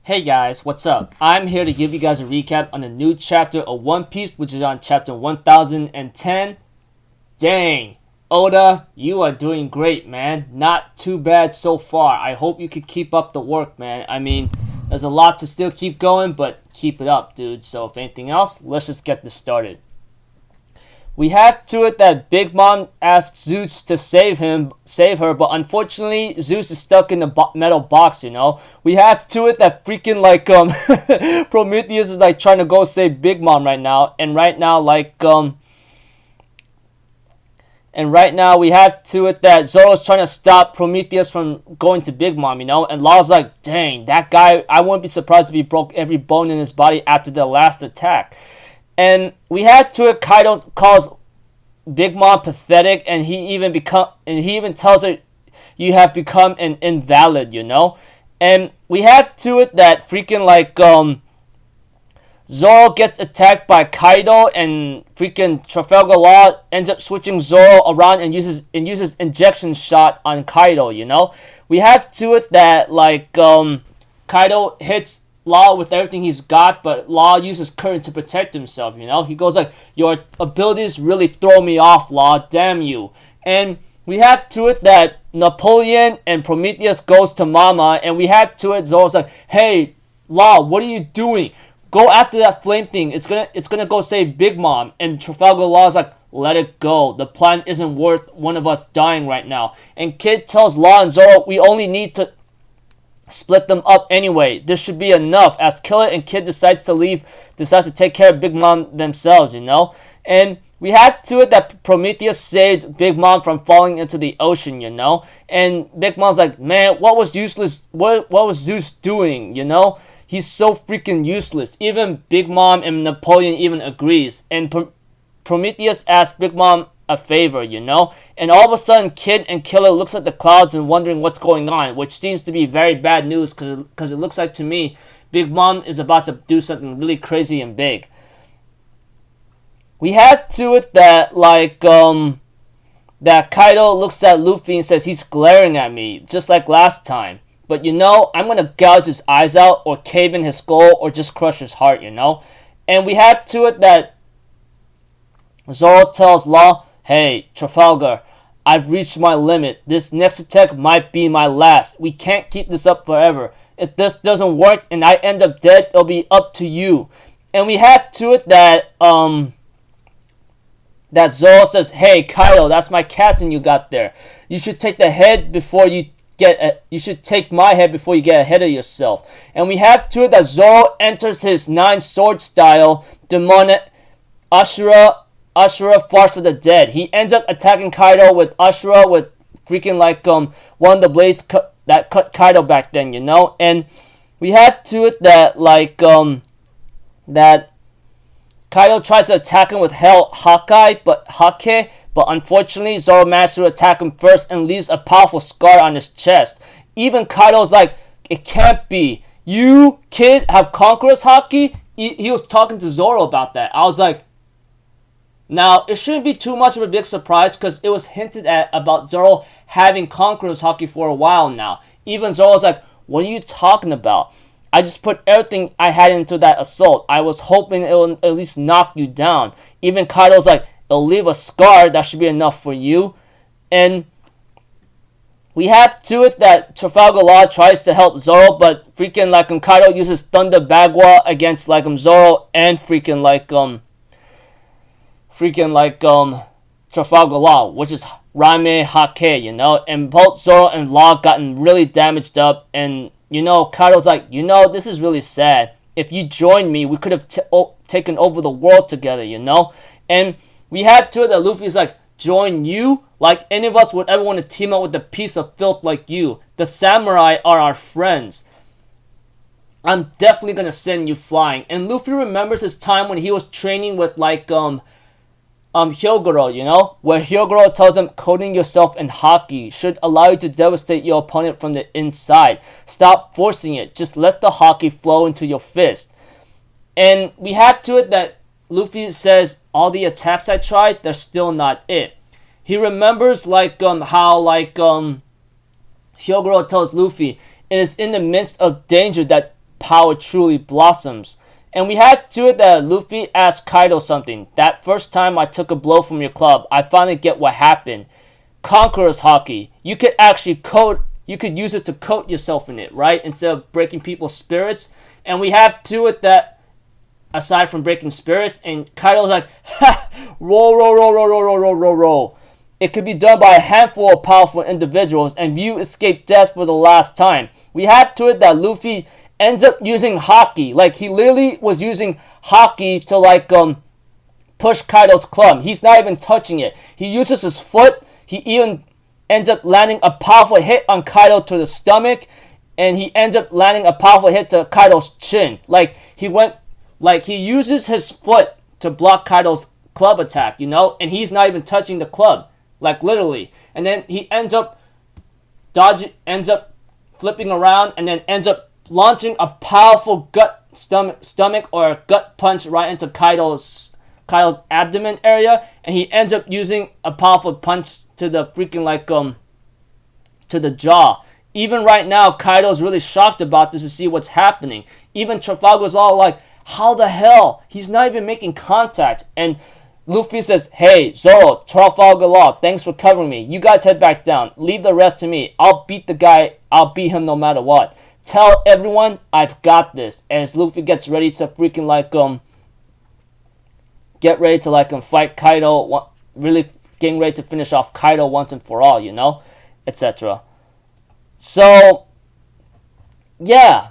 Hey guys, what's up? I'm here to give you guys a recap on the new chapter of One Piece, which is on chapter 1010. Dang, Oda, you are doing great, man. Not too bad so far. I hope you can keep up the work, man. I mean, there's a lot to still keep going, but keep it up, dude. So if anything else, let's just get this started. We have to it that Big Mom asks Zeus to save her, but unfortunately Zeus is stuck in the metal box, you know. We have to it that freaking Prometheus is like trying to go save Big Mom right now, and right now we have to it that Zoro's trying to stop Prometheus from going to Big Mom, you know, and Law's like, dang, that guy, I wouldn't be surprised if he broke every bone in his body after the last attack. And we had to it, Kaido calls Big Mom pathetic, and he even tells her you have become an invalid, you know. And we had to it that freaking Zoro gets attacked by Kaido, and freaking Trafalgar Law ends up switching Zoro around and uses injection shot on Kaido, you know. We have to it that Kaido hits Law with everything he's got, but Law uses current to protect himself, you know. He goes like, your abilities really throw me off, Law, damn you. And we have to it that Napoleon and Prometheus goes to Mama, and we have to it Zoro's like, hey, Law, what are you doing? Go after that flame thing. It's gonna go save Big Mom. And Trafalgar Law's like, let it go. The plan isn't worth one of us dying right now. And Kid tells Law and Zoro, we only need to split them up anyway. This should be enough. As Killer and Kid decides to take care of Big Mom themselves, you know. And we had to it that Prometheus saved Big Mom from falling into the ocean, you know. And Big Mom's like, man, what was Zeus doing, you know? He's so freaking useless. Even Big Mom and Napoleon even agrees. And Prometheus asks Big Mom a favor, you know. And all of a sudden, Kid and Killer looks at the clouds and wondering what's going on, which seems to be very bad news because it looks like to me Big Mom is about to do something really crazy and big. We had to it that that Kaido looks at Luffy and says he's glaring at me just like last time. But you know, I'm gonna gouge his eyes out or cave in his skull or just crush his heart, you know. And we had to it that Zoro tells Law, hey, Trafalgar, I've reached my limit. This next attack might be my last. We can't keep this up forever. If this doesn't work and I end up dead, it'll be up to you. And we have to it that that Zoro says, hey, Kaido, that's my captain you got there. You should take my head before you get ahead of yourself. And we have to it that Zoro enters his 9-sword style, demonic Ashura Farce of the Dead. He ends up attacking Kaido with Ashura with freaking one of the blades that cut Kaido back then, you know. And we have to it that that Kaido tries to attack him with Haki, but unfortunately Zoro manages to attack him first and leaves a powerful scar on his chest. Even Kaido's like, it can't be. You, Kid, have Conqueror's Haki? He was talking to Zoro about that. I was like, now, it shouldn't be too much of a big surprise because it was hinted at about Zoro having Conqueror's Haki for a while now. Even Zoro's like, what are you talking about? I just put everything I had into that assault. I was hoping it would at least knock you down. Even Kaido's like, it'll leave a scar. That should be enough for you. And we have to it that Trafalgar Law tries to help Zoro, but freaking Kaido uses Thunder Bagua against Zoro and Trafalgar Law, which is Rame Hake, you know. And both Zoro and Law gotten really damaged up, and you know, Kaido's like, you know, this is really sad. If you joined me, we could have taken over the world together, you know. And we had to it that Luffy's like, join you? Like any of us would ever want to team up with a piece of filth like you. The samurai are our friends. I'm definitely gonna send you flying. And Luffy remembers his time when he was training with Hyogoro, you know, where Hyogoro tells him coating yourself in Haki should allow you to devastate your opponent from the inside. Stop forcing it. Just let the Haki flow into your fist. And we have to it that Luffy says, all the attacks I tried, they're still not it. He remembers how Hyogoro tells Luffy, it is in the midst of danger that power truly blossoms. And we had to it that Luffy asked Kaido something. That first time I took a blow from your club, I finally get what happened. Conqueror's Haki. You could actually you could use it to coat yourself in it, right? Instead of breaking people's spirits. And we have to it that, aside from breaking spirits, and Kaido's like, ha! Roll. It could be done by a handful of powerful individuals, and you escape death for the last time. We have to it that Luffy ends up using Haki. Like, he literally was using Haki to, like, push Kaido's club. He's not even touching it. He uses his foot. He even ends up landing a powerful hit on Kaido to the stomach, and he ends up landing a powerful hit to Kaido's chin. Like, he uses his foot to block Kaido's club attack, you know? And he's not even touching the club. Like, literally. And then he ends up flipping around, and then ends up launching a powerful stomach or a gut punch right into Kaido's abdomen area, and he ends up using a powerful punch to the freaking, like, to the jaw. Even right now, Kaido's really shocked about this to see what's happening. Even Trafalgar's all like, how the hell? He's not even making contact. And Luffy says, hey, Zoro, Trafalgar Law, thanks for covering me. You guys head back down. Leave the rest to me. I'll beat the guy. I'll beat him no matter what. Tell everyone I've got this. As Luffy gets ready to freaking, like, fight Kaido. Really getting ready to finish off Kaido once and for all, you know? Etc. So, yeah.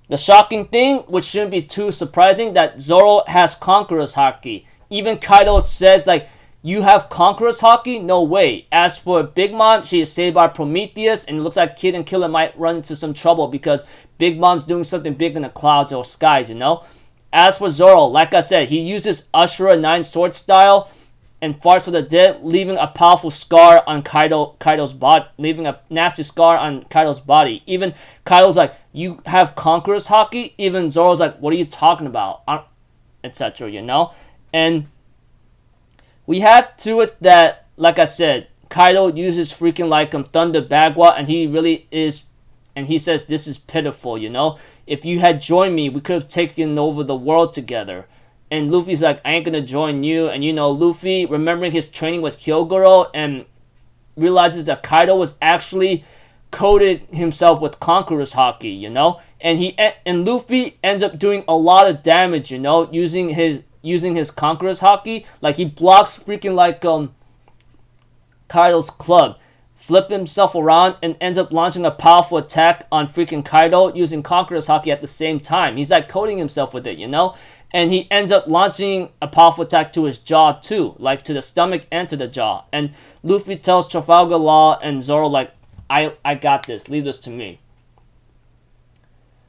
The shocking thing, which shouldn't be too surprising, that Zoro has Conqueror's Haki. Even Kaido says, like, you have Conqueror's Haki? No way. As for Big Mom, she is saved by Prometheus, and it looks like Kid and Killer might run into some trouble because Big Mom's doing something big in the clouds or skies, you know? As for Zoro, like I said, he uses Ashura 9 sword style and farts of the dead, leaving a powerful scar on Kaido's body, leaving a nasty scar on Kaido's body. Even Kaido's like, you have Conqueror's Haki? Even Zoro's like, what are you talking about? Etc., you know? And we have to it that, like I said, Kaido uses freaking, like, Thunder Bagua, and he really is, and he says, this is pitiful, you know? If you had joined me, we could have taken over the world together. And Luffy's like, I ain't gonna join you. And, you know, Luffy, remembering his training with Hyogoro, and realizes that Kaido was actually coated himself with Conqueror's Haki, you know? And Luffy ends up doing a lot of damage, you know, using his Conqueror's Haki. Like, he blocks freaking, like, Kaido's club, flip himself around, and ends up launching a powerful attack on freaking Kaido using Conqueror's Haki at the same time. He's, like, coating himself with it, you know? And he ends up launching a powerful attack to his jaw too, like to the stomach and to the jaw. And Luffy tells Trafalgar Law and Zoro, like, I got this, leave this to me.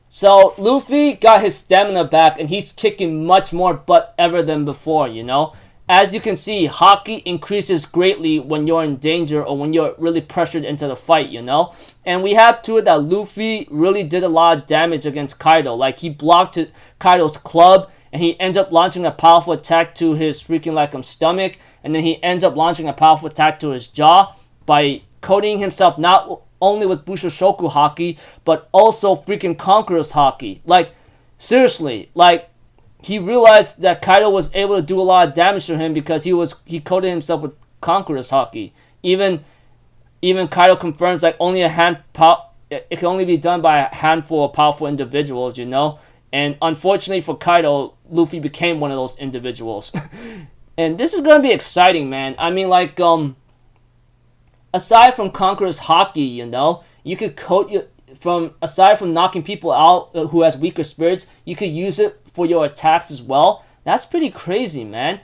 So Luffy got his stamina back, and he's kicking much more butt ever than before, you know? As you can see, Haki increases greatly when you're in danger or when you're really pressured into the fight, you know? And we have to it that Luffy really did a lot of damage against Kaido. Like, he blocked Kaido's club, and he ends up launching a powerful attack to his freaking, like, stomach, and then he ends up launching a powerful attack to his jaw by coating himself not only with Bushoshoku Haki, but also freaking Conqueror's Haki. Like, seriously, like, he realized that Kaido was able to do a lot of damage to him because he coated himself with Conqueror's Haki. Even Kaido confirms, like, it can only be done by a handful of powerful individuals, you know? And unfortunately for Kaido, Luffy became one of those individuals. And this is gonna be exciting, man. I mean, like, aside from Conqueror's Haki, you know, you could aside from knocking people out who has weaker spirits, you could use it for your attacks as well. That's pretty crazy, man.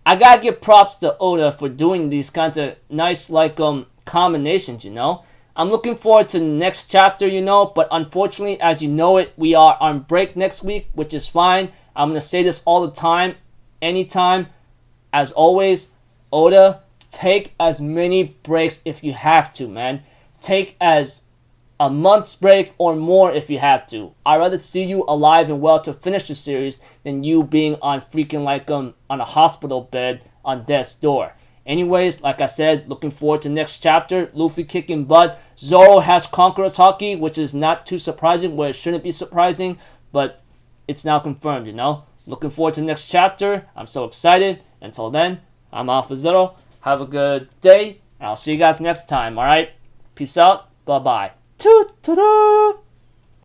I gotta give props to Oda for doing these kinds of nice, like, combinations, you know. I'm looking forward to the next chapter, you know, but unfortunately, as you know it, we are on break next week, which is fine. I'm going to say this all the time, anytime. As always, Oda, take as many breaks if you have to, man. Take as a month's break or more if you have to. I'd rather see you alive and well to finish the series than you being on freaking, like, on a hospital bed on death's door. Anyways, like I said, looking forward to next chapter. Luffy kicking butt. Zoro has Conqueror's Haki, which is not too surprising, where it shouldn't be surprising. but it's now confirmed, you know? Looking forward to the next chapter. I'm so excited. Until then, I'm Alpha Zero. Have a good day, and I'll see you guys next time, alright? Peace out. Bye-bye. Toot-toot-toot.